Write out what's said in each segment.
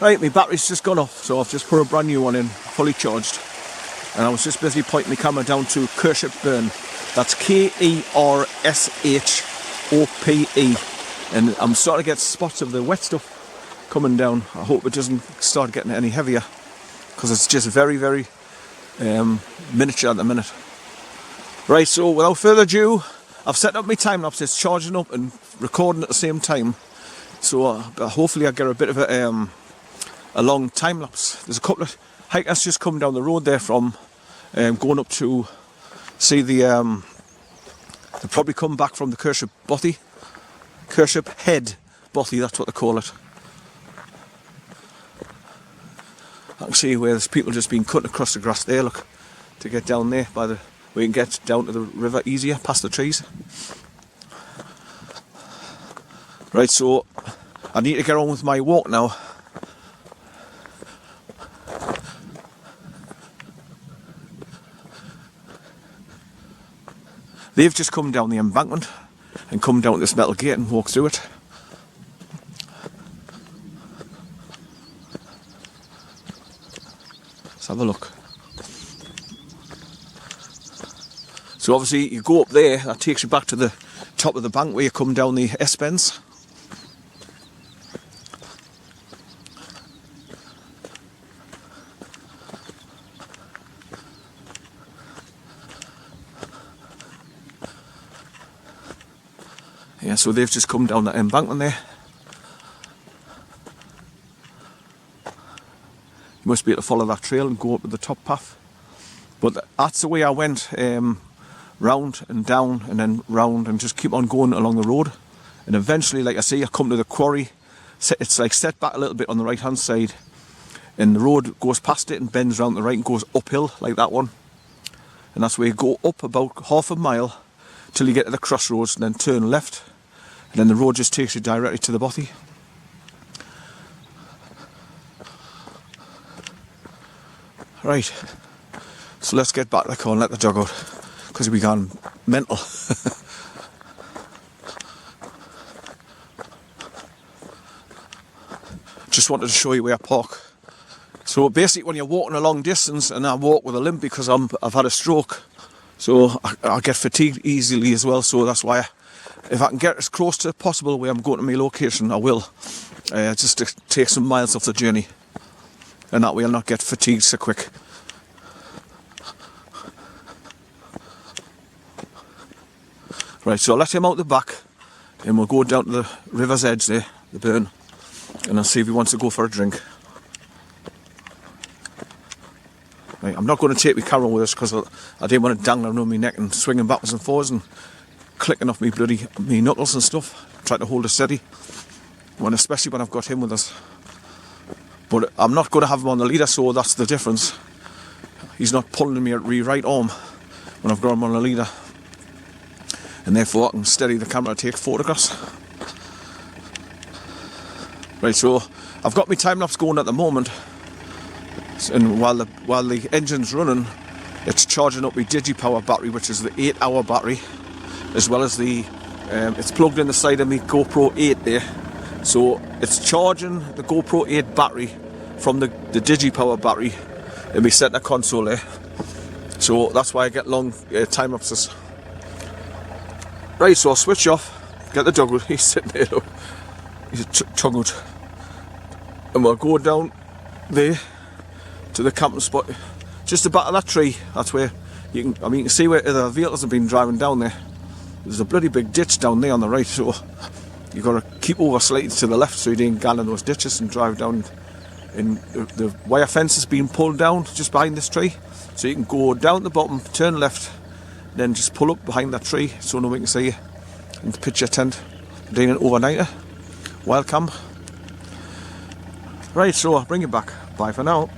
Right, my battery's just gone off, so I've just put a brand new one in, fully charged. And I was just busy pointing my camera down to Kershop Burn. That's K-E-R-S-H-O-P-E. And I'm starting to get spots of the wet stuff coming down. I hope it doesn't start getting any heavier, because it's just very, very miniature at the minute. Right, so without further ado, I've set up my time lapse. It's charging up and recording at the same time. So hopefully I get a bit of a long time lapse. There's a couple of hikers just come down the road there from going up to see the they'll probably come back from the Kershop Head Bothy, that's what they call it. I can see where there's people just been cutting across the grass there, look, to get down there by the we can get down to the river easier past the trees. Right, so I need to get on with my walk now. They've just come down the embankment and come down this metal gate and walk through it. Let's have a look. So obviously you go up there, that takes you back to the top of the bank where you come down the S-bends. Yeah, so they've just come down that embankment there. You must be able to follow that trail and go up to the top path. But that's the way I went, round and down and then round and just keep on going along the road. And eventually, like I say, I come to the quarry. It's like set back a little bit on the right hand side. And the road goes past it and bends round the right and goes uphill like that one. And that's where you go up about half a mile till you get to the crossroads and then turn left. And then the road just takes you directly to the bothy. Right, so let's get back to the car and let the dog out, because he'll be gone mental. Just wanted to show you where I park. So basically when you're walking a long distance, and I walk with a limp because I've had a stroke, so I get fatigued easily as well, so that's why if I can get as close to possible where I'm going to my location, I will, just to take some miles off the journey, and that way I'll not get fatigued so quick. Right, so I'll let him out the back and we'll go down to the river's edge there, the burn, and I'll see if he wants to go for a drink. Right, I'm not going to take my camera with us because I didn't want it dangling around my neck and swinging backwards and forwards and clicking off me knuckles and stuff, trying to hold it steady, especially when I've got him with us. But I'm not going to have him on the leader, so that's the difference. He's not pulling me at my right arm when I've got him on the leader. And therefore I can steady the camera and take photographs. Right, so I've got my time lapse going at the moment, and while the engine's running, it's charging up my DigiPower battery, which is the 8-hour battery, as well as the it's plugged in the side of my GoPro 8 there. So it's charging the GoPro 8 battery from the DigiPower battery in my centre console there. So that's why I get long time lapses. Right, so I'll switch off, get the dog, he's sitting there, look, he's a chuggood, and we'll go down there to the camping spot, just the back of that tree. That's where you can see where the vehicles have been driving down there. There's a bloody big ditch down there on the right, so you've got to keep over slightly to the left so you don't get in those ditches and drive down. And the wire fence has been pulled down just behind this tree, so you can go down the bottom, turn left, then just pull up behind that tree so no one can see you, and pitch your tent, doing an overnighter, wild camp. Right, so I'll bring you back. Bye for now.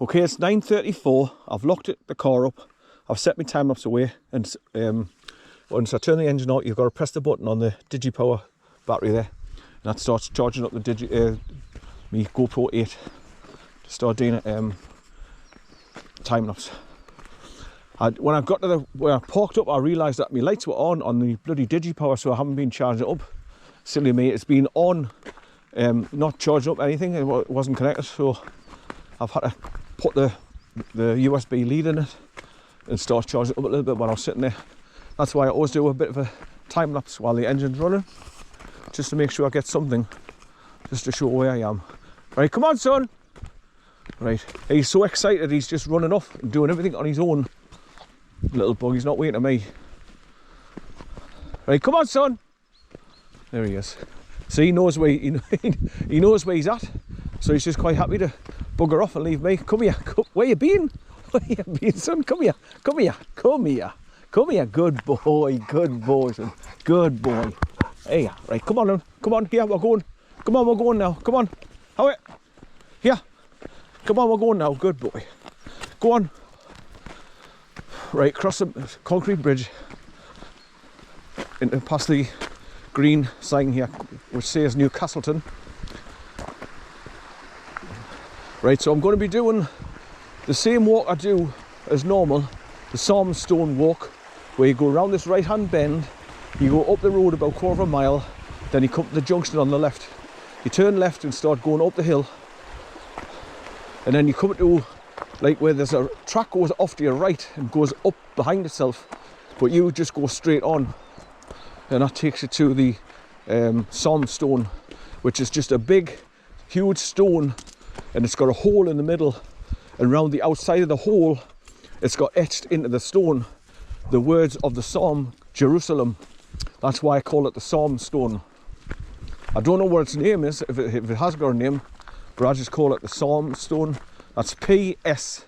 Okay, it's 9:34. I've locked the car up. I've set my time lapse away, and once I turn the engine out, you've got to press the button on the DigiPower battery there, and that starts charging up the my GoPro 8 to start doing time lapse. When I got to where I parked up, I realised that my lights were on the bloody DigiPower, so I haven't been charging it up. Silly me, it's been on, not charging up anything. It wasn't connected, so I've had to put the USB lead in it and start charging it up a little bit while I was sitting there. That's why I always do a bit of a time lapse while the engine's running, just to make sure I get something, just to show where I am. Right, come on, son. Right, he's so excited, he's just running off and doing everything on his own. Little bug, he's not waiting on me. Right, come on, son. There he is. So he knows where he knows where he's at. So he's just quite happy to bugger off and leave me. Come here. Where you been? Where you been, son? Come here. Come here. Come here. Come here. Good boy. Good boy, son. Good boy. Hey, right. Come on, then. Come on. Here, we're going. Come on, we're going now. Come on. How it? Here. Come on, we're going now. Good boy. Go on. Right, cross the concrete bridge into past the green sign here, which says Newcastleton. Right, so I'm going to be doing the same walk I do as normal, the Psalmstone walk, where you go around this right hand bend, you go up the road about a quarter of a mile, then you come to the junction on the left, you turn left and start going up the hill, and then you come to like where there's a track goes off to your right and goes up behind itself, but you just go straight on, and that takes you to the Psalmstone, which is just a big huge stone, and it's got a hole in the middle, and round the outside of the hole it's got etched into the stone the words of the Psalm Jerusalem. That's why I call it the Psalmstone. I don't know what its name is, if it has got a name, but I just call it the Psalmstone. That's P-S-A-L-M,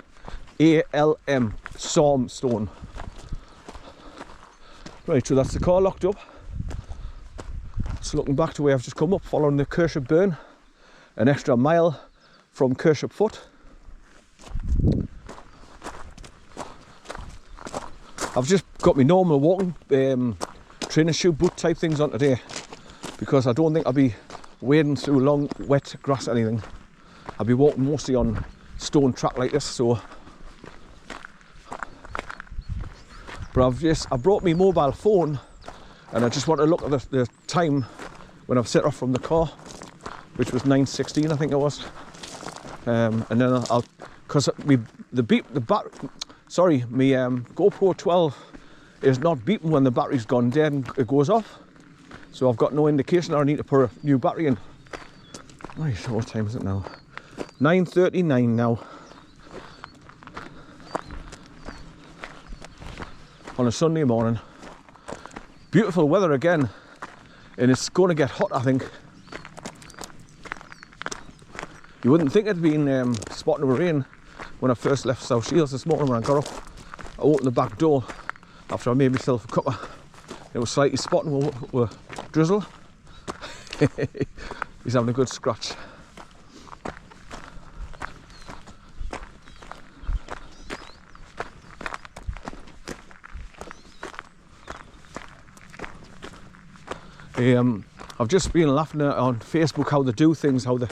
Psalmstone. Right, so that's the car locked up. It's looking back to where I've just come up, following the Kirship Burn, an extra mile from Kirship Foot. I've just got my normal walking training shoe boot type things on today, because I don't think I'll be wading through long wet grass or anything. I'll be walking mostly on stone track like this, so. But I brought my mobile phone, and I just want to look at the time when I've set off from the car, which was 9:16 I think it was. And then I'll, because my GoPro 12 is not beeping when the battery's gone dead and it goes off, so I've got no indication I need to put a new battery in. Right, so what time is it now? 9:39 now. On a Sunday morning. Beautiful weather again, and it's going to get hot, I think. You wouldn't think it'd been spotting with rain when I first left South Shields this morning. When I got up, I opened the back door after I made myself a cuppa. It was slightly spotting with drizzle. He's having a good scratch. I've just been laughing on Facebook how they do things, how they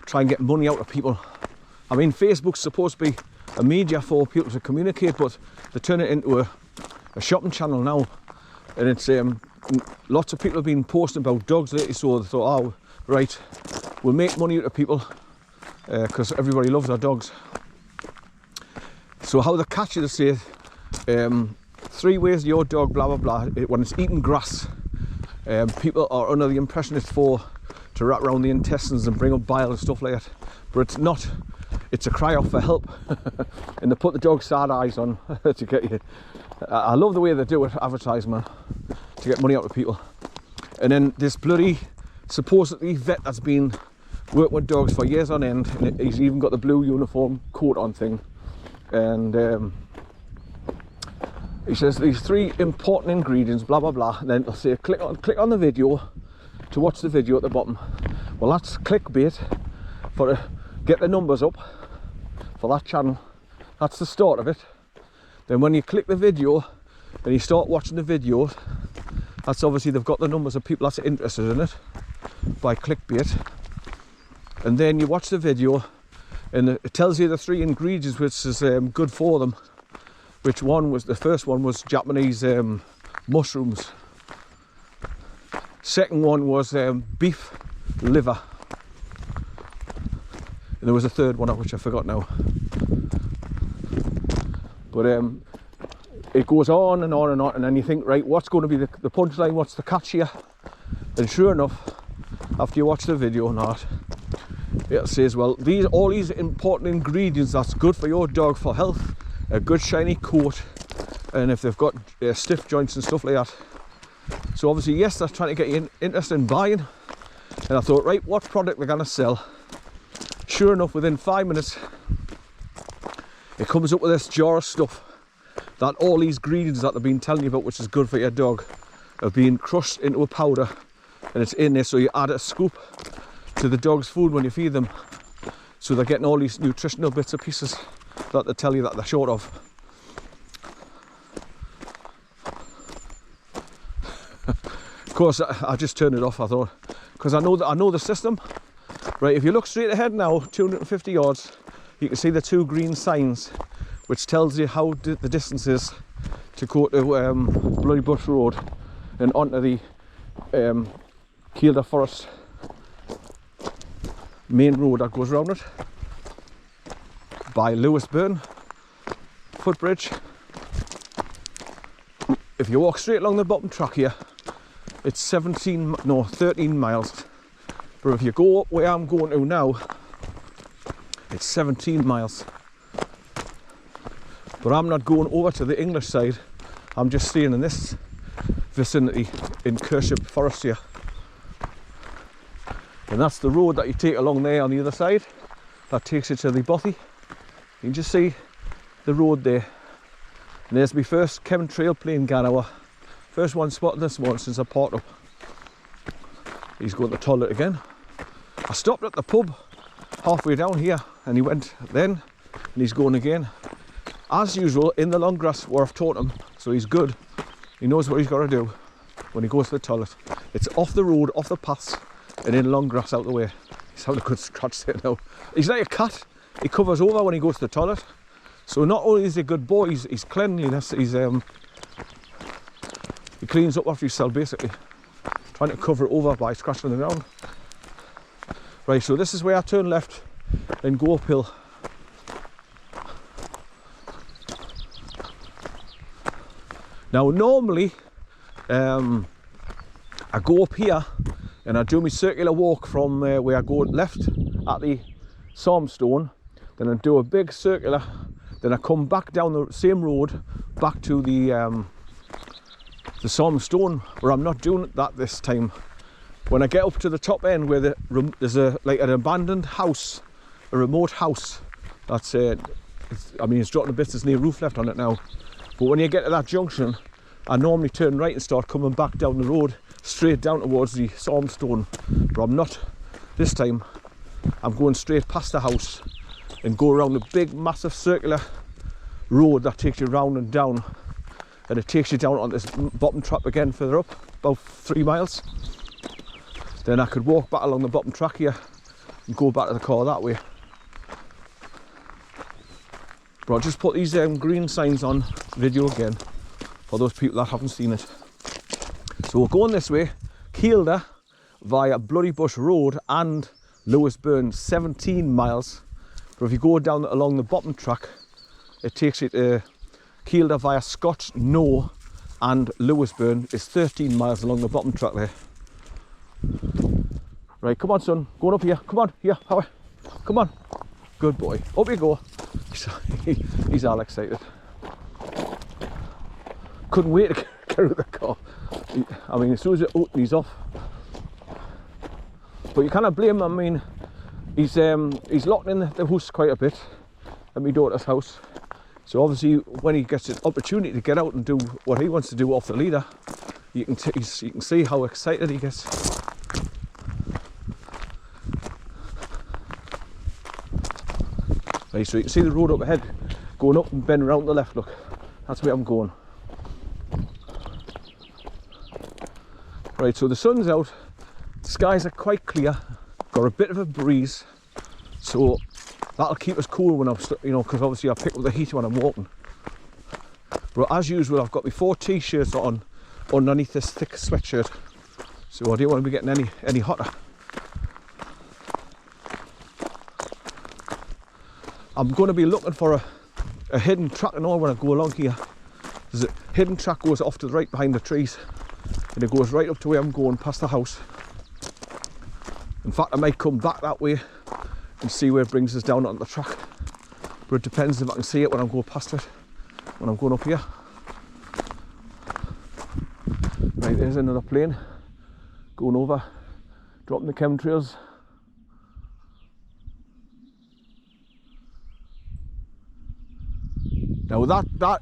try and get money out of people. I mean, Facebook's supposed to be a media for people to communicate, but they turn it into a shopping channel now. And it's lots of people have been posting about dogs lately, so they thought, oh, right, we'll make money out of people because everybody loves their dogs. So how they catch you, they say 3 ways your dog, blah blah blah, when it's eating grass. People are under the impression it's to wrap around the intestines and bring up bile and stuff like that, but it's not. It's a cry out for help. And they put the dog sad eyes on to get you. I love the way they do it, advertisement, to get money out of people. And then this bloody supposedly vet that's been working with dogs for years on end, and he's even got the blue uniform coat on thing, and he says these 3 important ingredients, blah blah blah, and then they'll say click on the video to watch the video at the bottom. Well, that's clickbait for to get the numbers up for that channel. That's the start of it. Then when you click the video and you start watching the video, that's obviously they've got the numbers of people that's interested in it by clickbait. And then you watch the video and it tells you the 3 ingredients which is good for them. Which one was, the first one was Japanese mushrooms. Second one was beef liver. And there was a third one which I forgot now. But it goes on and on and on, and then you think, right, what's going to be the punchline, what's the catch here? And sure enough, after you watch the video and that, it says, well, all these important ingredients that's good for your dog for health, a good shiny coat, and if they've got stiff joints and stuff like that. So obviously, yes, they're trying to get you interested in buying. And I thought, right, what product they're going to sell? Sure enough, within 5 minutes, it comes up with this jar of stuff that all these ingredients that they've been telling you about, which is good for your dog, have been crushed into a powder, and it's in there. So you add a scoop to the dog's food when you feed them, so they're getting all these nutritional bits and pieces that they tell you that they're short of. Of course, I just turned it off, I thought, because I know the system. Right, if you look straight ahead now, 250 yards, you can see the 2 green signs, which tells you how the distance is to go to Bloody Bush Road and onto the Kielder Forest main road that goes around it by Lewisburn footbridge. If you walk straight along the bottom track here, it's 13 miles. But if you go up where I'm going to now, it's 17 miles. But I'm not going over to the English side. I'm just staying in this vicinity in Kership Forest here. And that's the road that you take along there on the other side. That takes you to the Bothy. You can just see the road there. And there's my first chemtrail plane Ganower. First one spotted this morning since I parked up. He's going to the toilet again. I stopped at the pub halfway down here and he went then and he's going again. As usual, in the long grass where I've taught him, so he's good. He knows what he's got to do when he goes to the toilet. It's off the road, off the paths, and in long grass out the way. He's having a good scratch there now. He's like a cat. He covers over when he goes to the toilet. So not only is he a good boy, he's cleanliness. He cleans up after himself basically. Trying to cover it over by scratching the ground. Right, so this is where I turn left and go uphill. Now normally I go up here and I do my circular walk from where I go left at the Psalmstone, then I do a big circular, then I come back down the same road back to the Psalmstone, where I'm not doing that this time. When I get up to the top end where there's like an abandoned house, a remote house, that's it's dropping a bit, there's no roof left on it now. But when you get to that junction, I normally turn right and start coming back down the road, straight down towards the Psalmstone. But I'm not this time. I'm going straight past the house and go around a big, massive circular road that takes you round and down. And it takes you down on this bottom track again further up, about 3 miles. Then I could walk back along the bottom track here and go back to the car that way. But I'll just put these green signs on video again for those people that haven't seen it. So we're going this way, Kielder via Bloody Bush Road and Lewisburn, 17 miles. But if you go down along the bottom track, it takes you to Kielder via Scotch No, and Lewisburn is 13 miles along the bottom track there. Right, come on son, going up here, come on, here, Howie, come on. Good boy, up you go. He's all excited. Couldn't wait to get out of the car. I mean, as soon as it opens, he's off. But you cannot blame him. I mean, he's locked in the house quite a bit at my daughter's house. So obviously, when he gets an opportunity to get out and do what he wants to do off the leader, you can see how excited he gets. Right, Right, so you can see the road up ahead, going up and bend around the left, look. That's where I'm going. Right, so the sun's out, the skies are quite clear, got a bit of a breeze, so that'll keep us cool when I'm, because obviously I pick up the heat when I'm walking. But as usual, I've got my 4 t-shirts on underneath this thick sweatshirt, so I don't want to be getting any hotter. I'm going to be looking for a hidden track and all when I go along here. There's a hidden track goes off to the right behind the trees, and it goes right up to where I'm going past the house. In fact, I might come back that way and see where it brings us down on the track, but it depends if I can see it when I'm going past it, when I'm going up here. Right, there's another plane going over, dropping the chemtrails. Now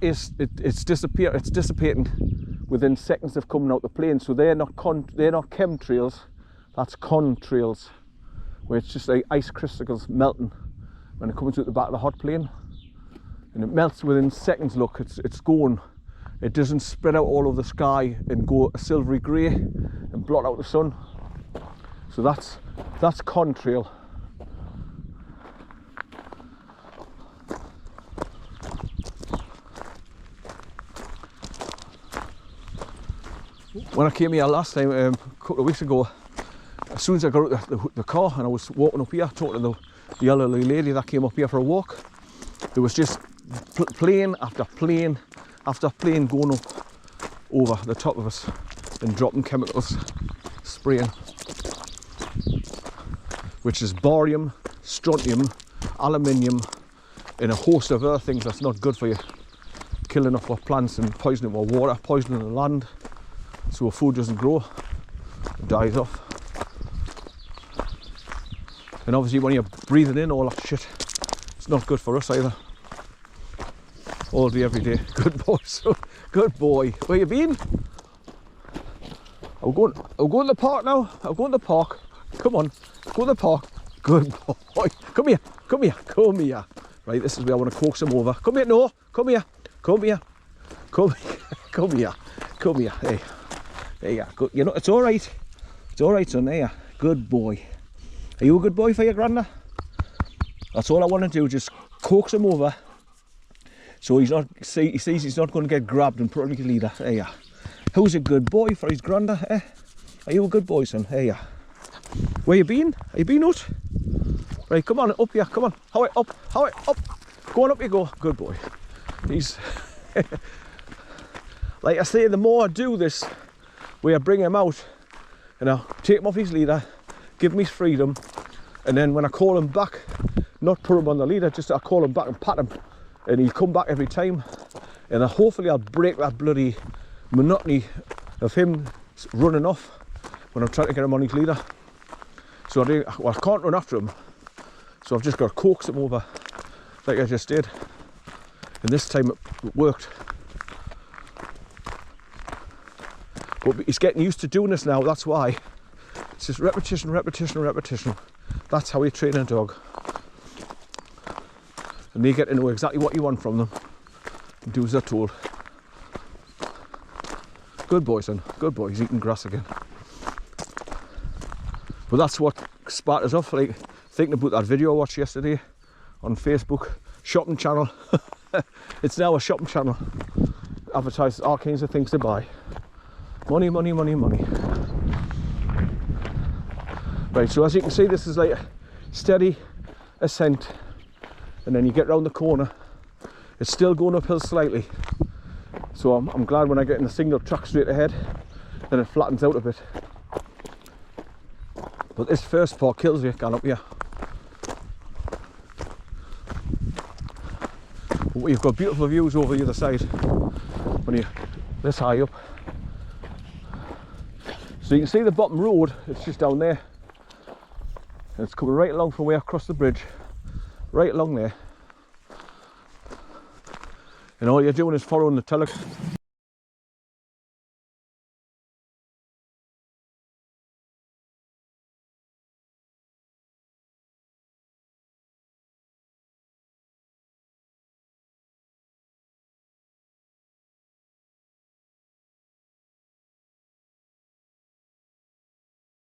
it's dissipating within seconds of coming out the plane, so they're not chemtrails, that's contrails, where it's just like ice crystals melting when it comes out the back of the hot plane, and it melts within seconds. Look, it's going. It doesn't spread out all over the sky and go a silvery grey and blot out the sun. So that's contrail. When I came here last time, a couple of weeks ago, as soon as I got out the car and I was walking up here, talking to the elderly lady that came up here for a walk, there was just plane after plane after plane going up over the top of us and dropping chemicals, spraying, which is barium, strontium, aluminium, and a host of other things that's not good for you, killing off our plants and poisoning our water, poisoning the land, so our food doesn't grow, it dies off. And obviously when you're breathing in all that shit, it's not good for us either. All day, every day. Good boy, son. Good boy. Where you been? I'll go to the park now. I'll go to the park. Come on, go to the park. Good boy. Come here, come here, come here. Right, this is where I want to coax him over. Come here, no. Come here, come here, come here, come here, come here. Hey, there you go. You know, it's all right. It's all right, son. There, good boy. Are you a good boy for your granda? That's all I want to do. Just coax him over, so he sees he's not going to get grabbed and put on his leader. There you are. Who's a good boy for his granda? Eh? Are you a good boy, son? There you are. Where you been? Are you been out? Right, come on, up here, come on. How up, up. Go on up you go. Good boy. He's like I say, the more I do this, where I bring him out and I take him off his leader, give him his freedom, and then when I call him back, not put him on the leader, just I call him back and pat him, and he'll come back every time, and hopefully I'll break that bloody monotony of him running off when I'm trying to get him on his leader. So I can't run after him, so I've just got to coax him over like I just did, and this time it worked. But he's getting used to doing this now, that's why. It's just repetition, repetition, repetition. That's how you train a dog. And they get to know exactly what you want from them and do as they're told. Good boy, son, good boy. He's eating grass again. But that's what sparked us off, like thinking about that video I watched yesterday on Facebook, shopping channel. It's now a shopping channel. Advertises all kinds of things to buy. Money, money, money, money. Right, so as you can see, this is like a steady ascent, and then you get round the corner, it's still going uphill slightly. So I'm glad when I get in the single track straight ahead, then it flattens out a bit. But this first part kills you, going up here. But you've got beautiful views over the other side when you're this high up. So you can see the bottom road, it's just down there. And it's coming right along from where I crossed the bridge, right along there. And all you're doing is following the